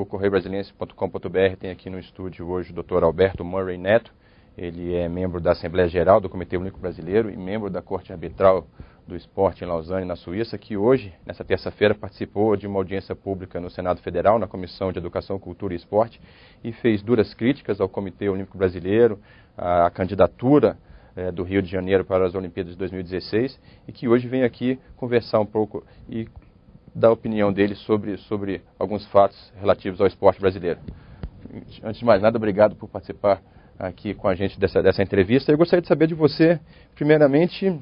o correiobrasiliense.com.br tem aqui no estúdio hoje o Dr. Alberto Murray Neto. Ele é membro da Assembleia Geral do Comitê Olímpico Brasileiro e membro da Corte Arbitral do Esporte em Lausanne, na Suíça, que hoje, nessa terça-feira, participou de uma audiência pública no Senado Federal, na Comissão de Educação, Cultura e Esporte, e fez duras críticas ao Comitê Olímpico Brasileiro, à candidatura do Rio de Janeiro para as Olimpíadas de 2016, e que hoje vem aqui conversar um pouco e dar a opinião dele sobre alguns fatos relativos ao esporte brasileiro. Antes de mais nada, obrigado por participar aqui com a gente dessa entrevista. Eu gostaria de saber de você, primeiramente,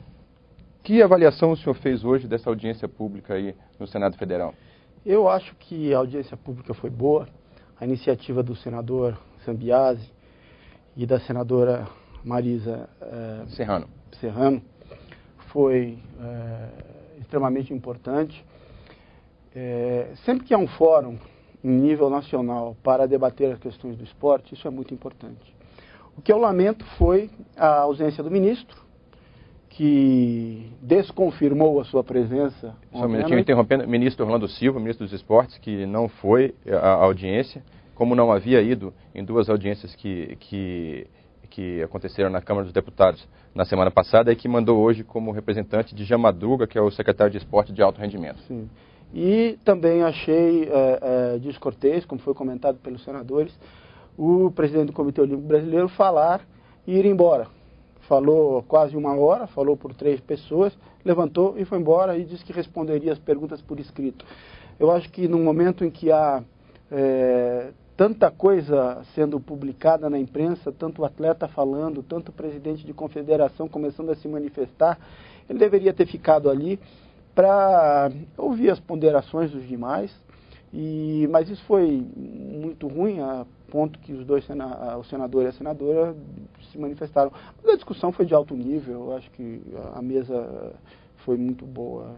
que avaliação o senhor fez hoje dessa audiência pública aí no Senado Federal? Eu acho que a audiência pública foi boa. A iniciativa do senador Sambiase e da senadora Marisa Serrano foi extremamente importante. Sempre que há um fórum em nível nacional para debater as questões do esporte, isso é muito importante. O que eu lamento foi a ausência do ministro, que desconfirmou a sua presença. Só um minutinho, interrompendo, ministro Orlando Silva, ministro dos Esportes, que não foi à audiência, como não havia ido em duas audiências que aconteceram na Câmara dos Deputados na semana passada e que mandou hoje como representante de Jean Madruga, que é o secretário de Esporte de Alto Rendimento. Sim. E também achei descortês, como foi comentado pelos senadores, o presidente do Comitê Olímpico Brasileiro falar e ir embora. Falou quase uma hora, falou por 3 pessoas, levantou e foi embora e disse que responderia as perguntas por escrito. Eu acho que no momento em que há tanta coisa sendo publicada na imprensa, tanto atleta falando, tanto presidente de confederação começando a se manifestar, ele deveria ter ficado ali para ouvir as ponderações dos demais. Mas isso foi muito ruim, a ponto que os dois, o senador e a senadora, se manifestaram. Mas a discussão foi de alto nível, eu acho que a mesa foi muito boa.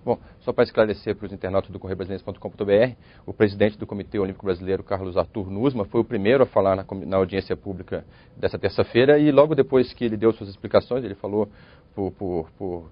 Bom, só para esclarecer para os internautas do correiobrasiliense.com.br, o presidente do Comitê Olímpico Brasileiro, Carlos Arthur Nussmann, foi o primeiro a falar na audiência pública dessa terça-feira e logo depois que ele deu suas explicações, ele falou por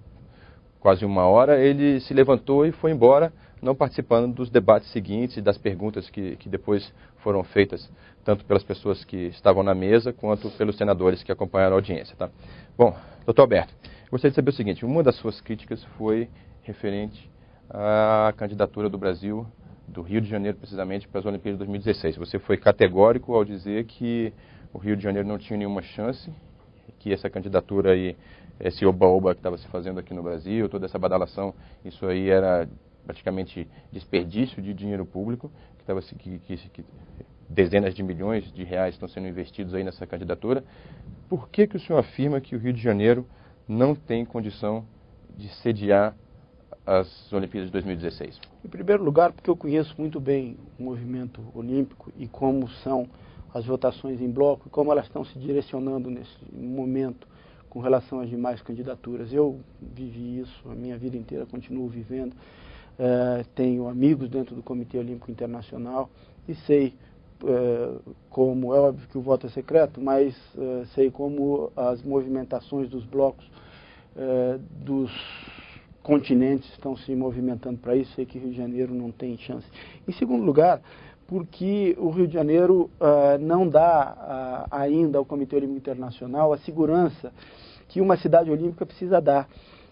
quase uma hora, ele se levantou e foi embora, não participando dos debates seguintes e das perguntas que depois foram feitas, tanto pelas pessoas que estavam na mesa, quanto pelos senadores que acompanharam a audiência. Tá? Bom, doutor Alberto, gostaria de saber o seguinte, uma das suas críticas foi referente à candidatura do Brasil, do Rio de Janeiro precisamente, para as Olimpíadas de 2016. Você foi categórico ao dizer que o Rio de Janeiro não tinha nenhuma chance, que essa candidatura aí, esse oba-oba que estava se fazendo aqui no Brasil, toda essa badalação, isso aí era praticamente desperdício de dinheiro público, que dezenas de milhões de reais estão sendo investidos aí nessa candidatura. Por que o senhor afirma que o Rio de Janeiro não tem condição de sediar as Olimpíadas de 2016? Em primeiro lugar, porque eu conheço muito bem o movimento olímpico e como são as votações em bloco, e como elas estão se direcionando nesse momento com relação às demais candidaturas. Eu vivi isso a minha vida inteira, continuo vivendo. Tenho amigos dentro do Comitê Olímpico Internacional e sei como, é óbvio que o voto é secreto, mas sei como as movimentações dos blocos dos continentes estão se movimentando para isso. Sei que o Rio de Janeiro não tem chance. Em segundo lugar, porque o Rio de Janeiro não dá ainda ao Comitê Olímpico Internacional a segurança que uma cidade olímpica precisa dar.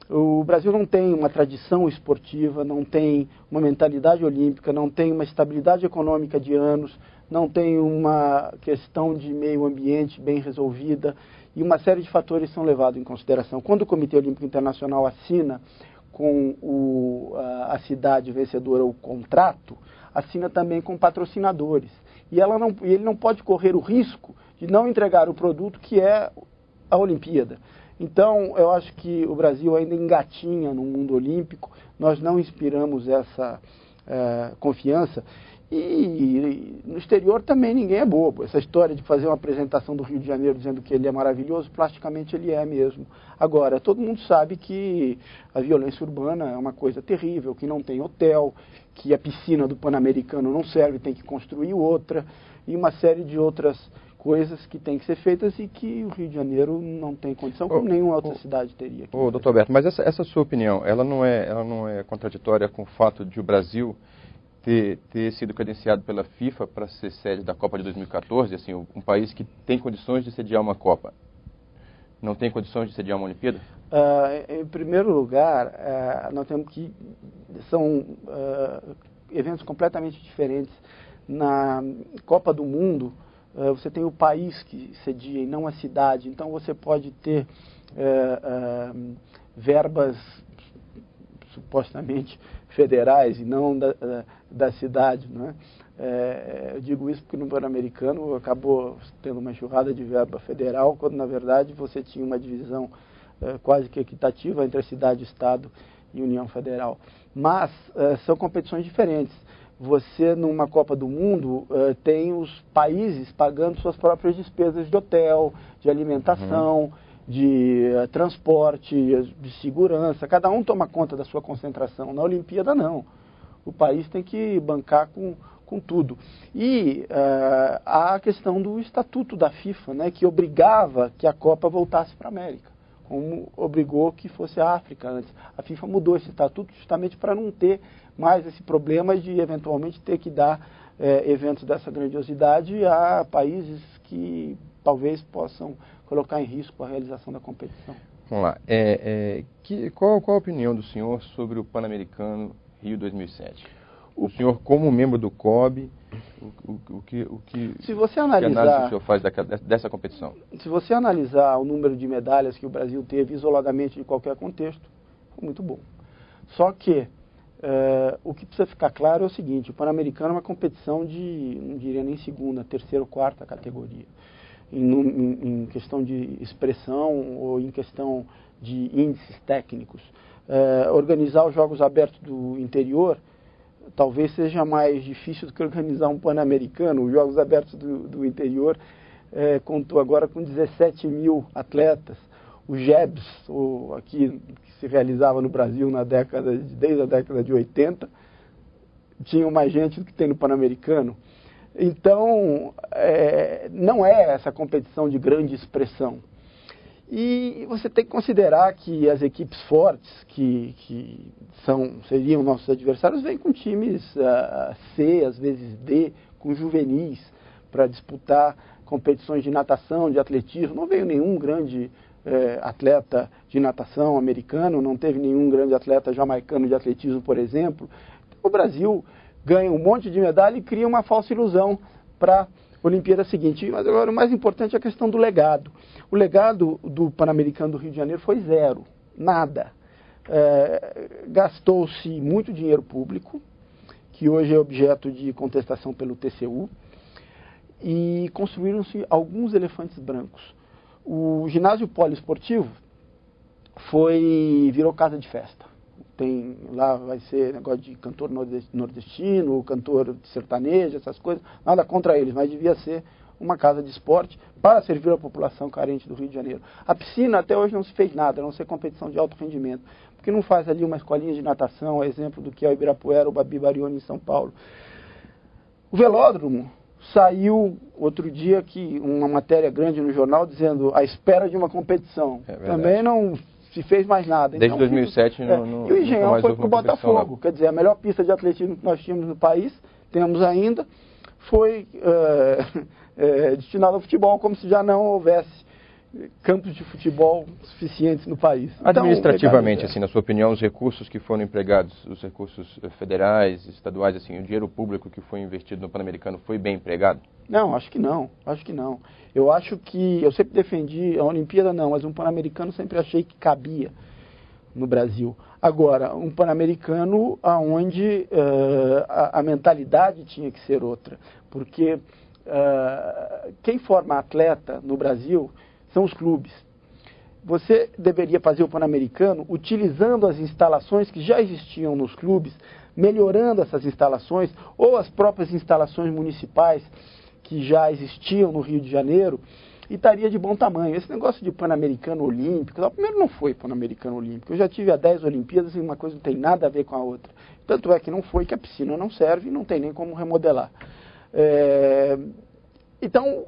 O Brasil não tem uma tradição esportiva, não tem uma mentalidade olímpica, não tem uma estabilidade econômica de anos, não tem uma questão de meio ambiente bem resolvida e uma série de fatores são levados em consideração. Quando o Comitê Olímpico Internacional assina com a cidade vencedora o contrato, assina também com patrocinadores. E ele não pode correr o risco de não entregar o produto que é a Olimpíada. Então, eu acho que o Brasil ainda engatinha no mundo olímpico, nós não inspiramos essa confiança. E no exterior também ninguém é bobo. Essa história de fazer uma apresentação do Rio de Janeiro dizendo que ele é maravilhoso, plasticamente ele é mesmo. Agora, todo mundo sabe que a violência urbana é uma coisa terrível, que não tem hotel, que a piscina do Pan-Americano não serve, tem que construir outra, e uma série de outras coisas que têm que ser feitas e que o Rio de Janeiro não tem condição, como nenhuma outra cidade teria. Doutor Alberto, mas essa sua opinião, ela não é contraditória com o fato de o Brasil ter sido credenciado pela FIFA para ser sede da Copa de 2014, assim, um país que tem condições de sediar uma Copa, não tem condições de sediar uma Olimpíada? Em primeiro lugar, nós temos que... São eventos completamente diferentes. Na Copa do Mundo, você tem o país que cedia e não a cidade. Então você pode ter verbas supostamente federais e não da cidade, né? Eu digo isso porque no Pan-Americano acabou tendo uma enxurrada de verba federal, quando na verdade você tinha uma divisão quase que equitativa entre a cidade, Estado e União Federal. Mas são competições diferentes. Você, numa Copa do Mundo, tem os países pagando suas próprias despesas de hotel, de alimentação, de transporte, de segurança. Cada um toma conta da sua concentração. Na Olimpíada, não. O país tem que bancar com tudo. E há a questão do estatuto da FIFA, né, que obrigava que a Copa voltasse para a América, como obrigou que fosse a África antes. A FIFA mudou esse estatuto justamente para não ter mais esse problema de eventualmente ter que dar eventos dessa grandiosidade a países que talvez possam colocar em risco a realização da competição. Vamos lá. Qual a opinião do senhor sobre o Pan-Americano Rio 2007? O senhor, como membro do COB, se você analisar, que análise o senhor faz dessa competição? Se você analisar o número de medalhas que o Brasil teve isoladamente de qualquer contexto, foi muito bom. Só que o que precisa ficar claro é o seguinte: o Pan-Americano é uma competição de, não diria nem segunda, terceira ou quarta categoria. Em questão de expressão ou em questão de índices técnicos. Organizar os Jogos Abertos do interior talvez seja mais difícil do que organizar um Pan-Americano. Os Jogos Abertos do interior contou agora com 17 mil atletas. O JEBs, aqui que se realizava no Brasil desde a década de 80, tinha mais gente do que tem no Pan-Americano. Então, não é essa competição de grande expressão. E você tem que considerar que as equipes fortes, que seriam nossos adversários, vêm com times C, às vezes D, com juvenis, para disputar competições de natação, de atletismo. Não veio nenhum grande atleta de natação americano, não teve nenhum grande atleta jamaicano de atletismo, por exemplo. O Brasil ganha um monte de medalha e cria uma falsa ilusão para a Olimpíada seguinte. Mas agora o mais importante é a questão do legado. O legado do Pan-Americano do Rio de Janeiro foi zero, nada. Gastou-se muito dinheiro público, que hoje é objeto de contestação pelo TCU, e construíram-se alguns elefantes brancos. O ginásio poliesportivo virou casa de festa. Lá vai ser negócio de cantor nordestino, cantor sertanejo, essas coisas. Nada contra eles, mas devia ser uma casa de esporte para servir a população carente do Rio de Janeiro. A piscina até hoje não se fez nada, a não ser competição de alto rendimento. Porque não faz ali uma escolinha de natação, exemplo do que é o Ibirapuera, o Babi Barioni em São Paulo. O velódromo saiu outro dia uma matéria grande no jornal dizendo à espera de uma competição. Também não se fez mais nada. Desde 2007 E o Engenhão foi para o Botafogo. Quer dizer, a melhor pista de atletismo que nós tínhamos no país, temos ainda, foi destinada ao futebol, como se já não houvesse campos de futebol suficientes no país. Administrativamente, assim, na sua opinião, os recursos que foram empregados, os recursos federais, estaduais, assim, o dinheiro público que foi investido no Pan-Americano foi bem empregado? Não, acho que não. Eu acho que, eu sempre defendi, a Olimpíada não, mas um Pan-Americano sempre achei que cabia no Brasil. Agora, um Pan-Americano onde a mentalidade tinha que ser outra, porque quem forma atleta no Brasil são os clubes. Você deveria fazer o Pan-Americano utilizando as instalações que já existiam nos clubes, melhorando essas instalações, ou as próprias instalações municipais que já existiam no Rio de Janeiro, e estaria de bom tamanho. Esse negócio de Pan-Americano Olímpico, primeiro não foi Pan-Americano Olímpico. Eu já tive há 10 Olimpíadas e uma coisa não tem nada a ver com a outra. Tanto é que não foi que a piscina não serve e não tem nem como remodelar. Então,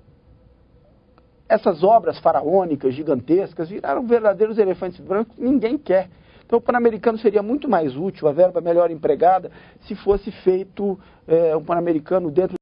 essas obras faraônicas, gigantescas, viraram verdadeiros elefantes brancos que ninguém quer. Então o Pan-Americano seria muito mais útil, a verba melhor empregada, se fosse feito um Pan-Americano dentro